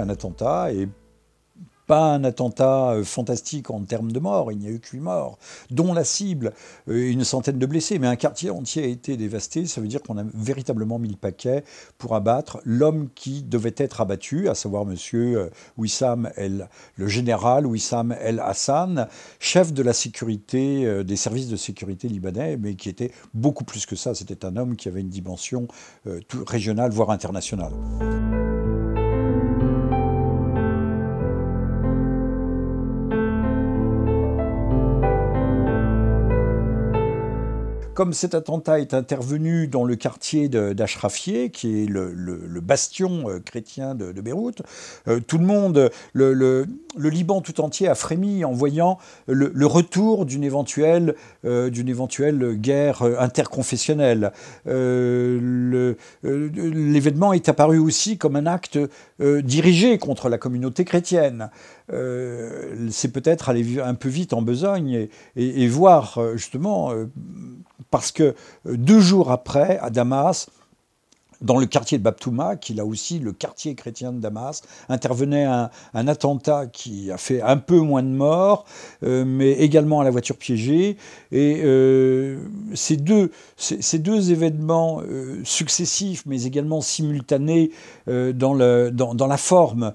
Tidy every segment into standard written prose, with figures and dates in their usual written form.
un attentat, et pas un attentat fantastique en termes de morts, il n'y a eu que 8 morts, dont la cible, une centaine de blessés, mais un quartier entier a été dévasté. Ça veut dire qu'on a véritablement mis le paquet pour abattre l'homme qui devait être abattu, à savoir monsieur le général Wissam El Hassan, chef de la sécurité, des services de sécurité libanais, mais qui était beaucoup plus que ça. C'était un homme qui avait une dimension régionale, voire internationale. Comme cet attentat est intervenu dans le quartier d'Achrafieh, qui est le bastion chrétien de Beyrouth, tout le monde, le Liban tout entier a frémi en voyant le retour d'une éventuelle guerre interconfessionnelle. L'événement est apparu aussi comme un acte dirigé contre la communauté chrétienne. C'est peut-être aller un peu vite en besogne et voir justement... Parce que 2 jours après, à Damas, dans le quartier de Babtouma, qui est là aussi le quartier chrétien de Damas, intervenait un attentat qui a fait un peu moins de morts, mais également à la voiture piégée. Et ces deux événements successifs, mais également simultanés dans la forme,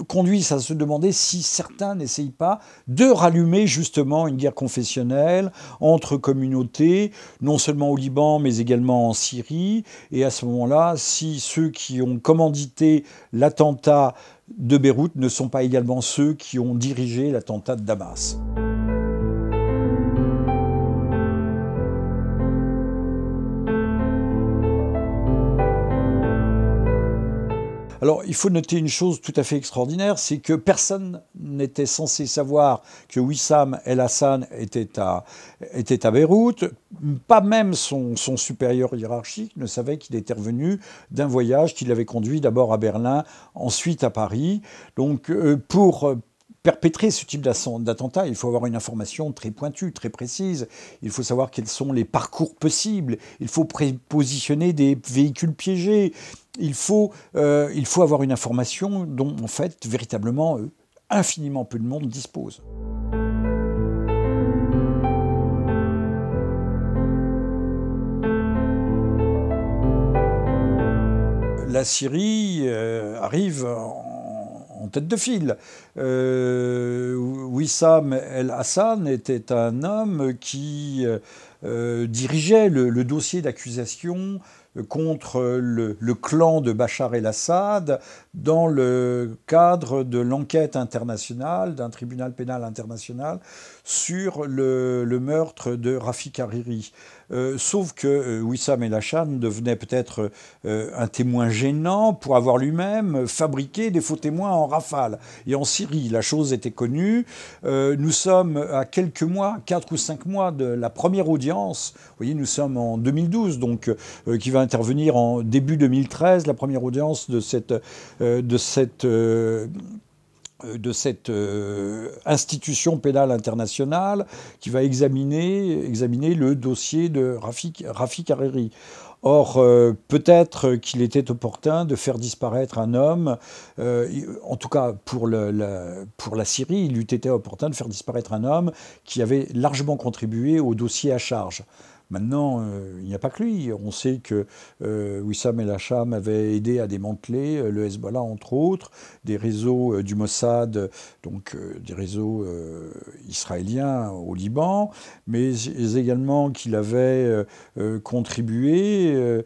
conduisent à se demander si certains n'essayent pas de rallumer justement une guerre confessionnelle entre communautés, non seulement au Liban, mais également en Syrie. Et à ce moment-là, si ceux qui ont commandité l'attentat de Beyrouth ne sont pas également ceux qui ont dirigé l'attentat de Damas. Alors, il faut noter une chose tout à fait extraordinaire, c'est que personne n'était censé savoir que Wissam El Hassan était à Beyrouth. Pas même son supérieur hiérarchique ne savait qu'il était revenu d'un voyage qui l'avait conduit d'abord à Berlin, ensuite à Paris. Donc, pour perpétrer ce type d'attentat, il faut avoir une information très pointue, très précise. Il faut savoir quels sont les parcours possibles. Il faut positionner des véhicules piégés. Il faut avoir une information dont, en fait, véritablement, infiniment peu de monde dispose. La Syrie arrive en tête de file. Wissam El Hassan était un homme qui dirigeait le dossier d'accusation contre le clan de Bachar el-Assad dans le cadre de l'enquête internationale, d'un tribunal pénal international, sur le meurtre de Rafik Hariri. Sauf que Wissam El Hassan devenait peut-être un témoin gênant pour avoir lui-même fabriqué des faux témoins en rafale. Et en Syrie, la chose était connue. Nous sommes à quelques mois, 4 ou 5 mois de la première audience. Vous voyez, nous sommes en 2012, donc qui va intervenir en début 2013, la première audience de cette institution pénale internationale qui va examiner le dossier de Rafik Hariri. Or, peut-être qu'il était opportun de faire disparaître un homme, en tout cas pour la Syrie, il eût été opportun de faire disparaître un homme qui avait largement contribué au dossier à charge. Maintenant, il n'y a pas que lui. On sait que Wissam El Hassan avait aidé à démanteler le Hezbollah, entre autres, des réseaux du Mossad, donc des réseaux israéliens au Liban, mais également qu'il avait contribué.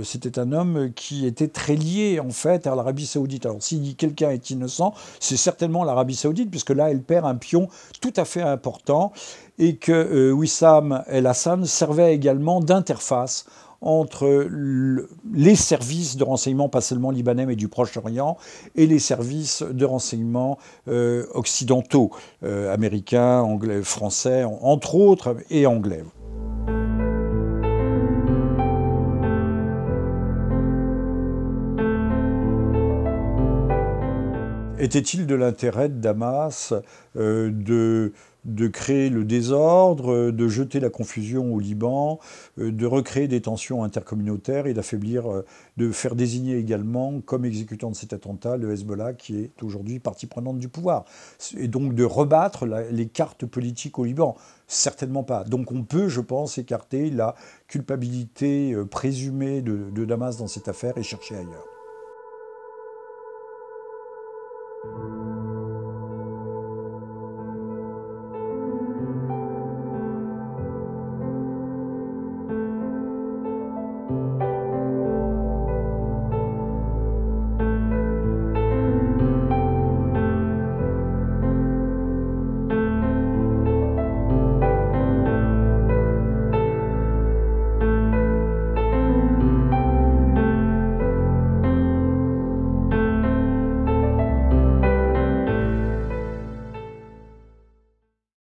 C'était un homme qui était très lié, en fait, à l'Arabie Saoudite. Alors, si quelqu'un est innocent, c'est certainement l'Arabie Saoudite, puisque là, elle perd un pion tout à fait important, et que Wissam El Hassan servait également d'interface entre les services de renseignement, pas seulement libanais, mais du Proche-Orient, et les services de renseignement occidentaux, américains, anglais, français, entre autres, et anglais. Était-il de l'intérêt de Damas de créer le désordre, de jeter la confusion au Liban, de recréer des tensions intercommunautaires et d'affaiblir, de faire désigner également comme exécutant de cet attentat le Hezbollah qui est aujourd'hui partie prenante du pouvoir. Et donc de rebattre les cartes politiques au Liban? Certainement pas. Donc on peut, je pense, écarter la culpabilité présumée de Damas dans cette affaire et chercher ailleurs.